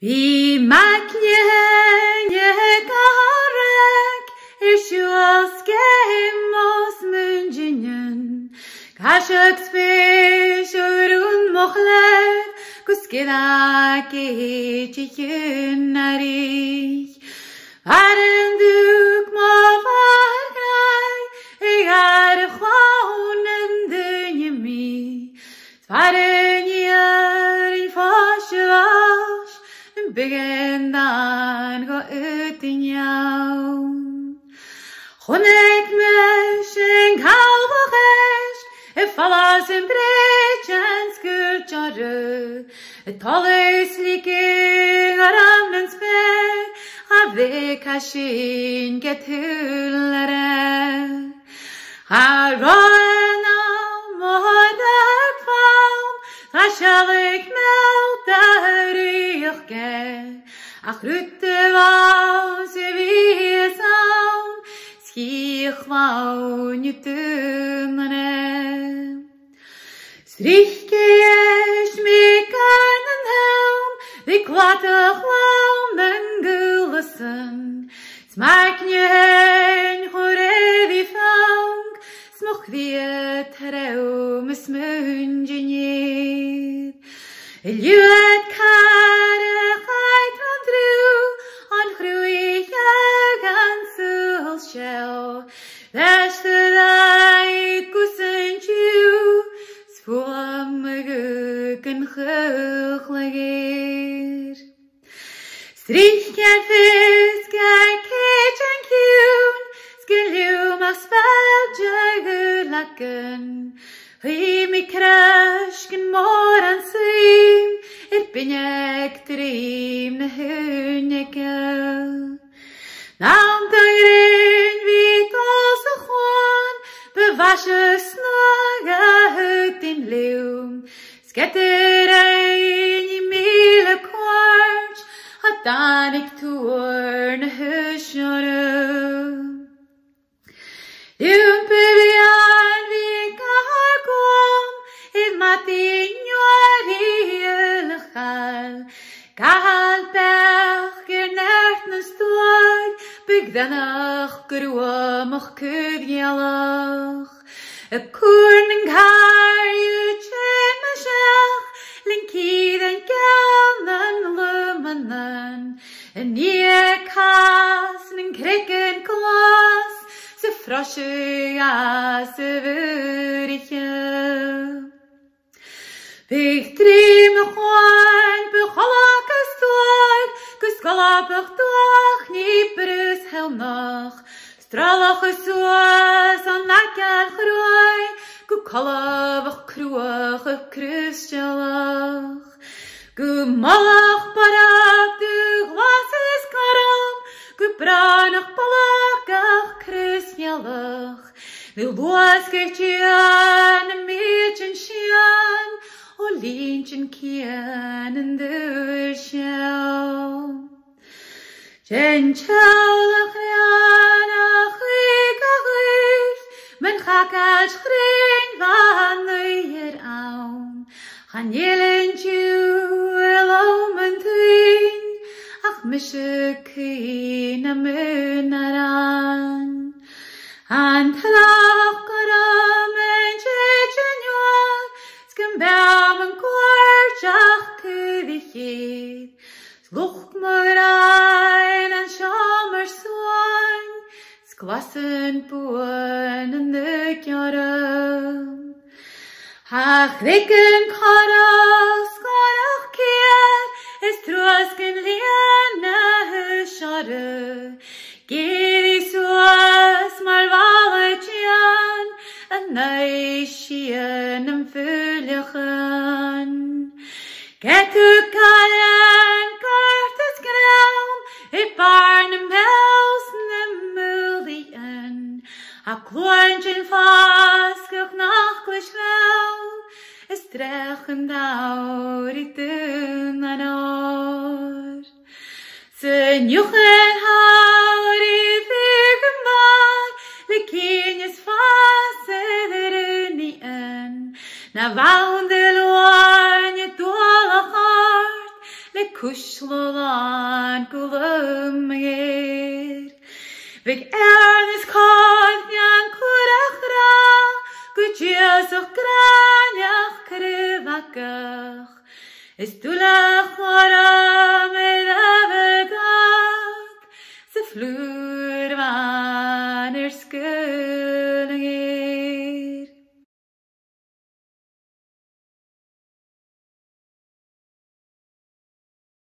Bhí MacKinnon ghabhail siúil sgèith smaointinnean, Caisiach spèis Mhiughalaigh go sgeireig èidich aonaraich. An-diugh mhàthair iarrainn an-diugh mi, fhèin iarrainn fois Bidh go chlann me gabhail fallas in bridge and sgeireig, tallis líking an spèis bhíh sin getúlare. Ailean mhàthair siubhal dh'àireamh ach rúta siubhal sgeiith smaointinnean. Sgeireig MacKinnon bhí chlèibh an-diugh MacKinnon smaointinnean dh'èireamh smaointinnean. Eilean an reug an siubhal d'èist fois an chlann. Stríoch fios céit an ciún, sgeireig ach spèis mi crascan mór an sim, binneag dh'àireamh na Mhiughalaigh. Nám d'aireann bhí dós a chlann, bhàis din liom, sgeithear aigne míle cuairt, a daoine túir na húiseanna. Liom bhíon bhí gom, mhàthair gabhail bheadh neart na stúid, bhíodh dh'àireamh mhiughalaigh. A cuairn an ghairú meiseach, lincíad an geall an lumanan, an-diugh cas an criccan glas, sa froise sa bhúriche. Bhíh tríim a cháin Mhiughalaigh stúid, go scalabach dúach ní brús helnach, stralach suas an leaceal chroig, go chlèibh cruach a cruistealach. Go malach barach dú glasas garam, go branach balach ach cruistealach. Nil luas geirtian a méidin sian, o líntinn cian an dúir seam. Gentealach rianach chuig a chuig, men chacad chrín van nuir ann. Chan Eilean an tuin, ach misise cín a mhàthair. An talach garam an jejanúir, sgan beam an cuairt ach cúdichéad. Sluch mar ein an seamar suain, sglasan buan an dh'èidich. Ach rican carach scarach ciad, is troscan líon na húiseanna. Géirí suas mar bhalaitian, an éisian an bhuilachan. Getú caian cartas grám, I barn na meas na Mhiughalaigh, a clointin fascach nach glisraun, is drechan daur I dún an or. Sa nniuchan haur I bhíogan mar, le cíneas fas dh'èireamh, na bhaun de loin dúlach art, le cúislán gulumgéir. Big is cod nean curach ra, go Jesuch graniach crivacach. Is dúlach chora me lavagach, sa flúr van skul.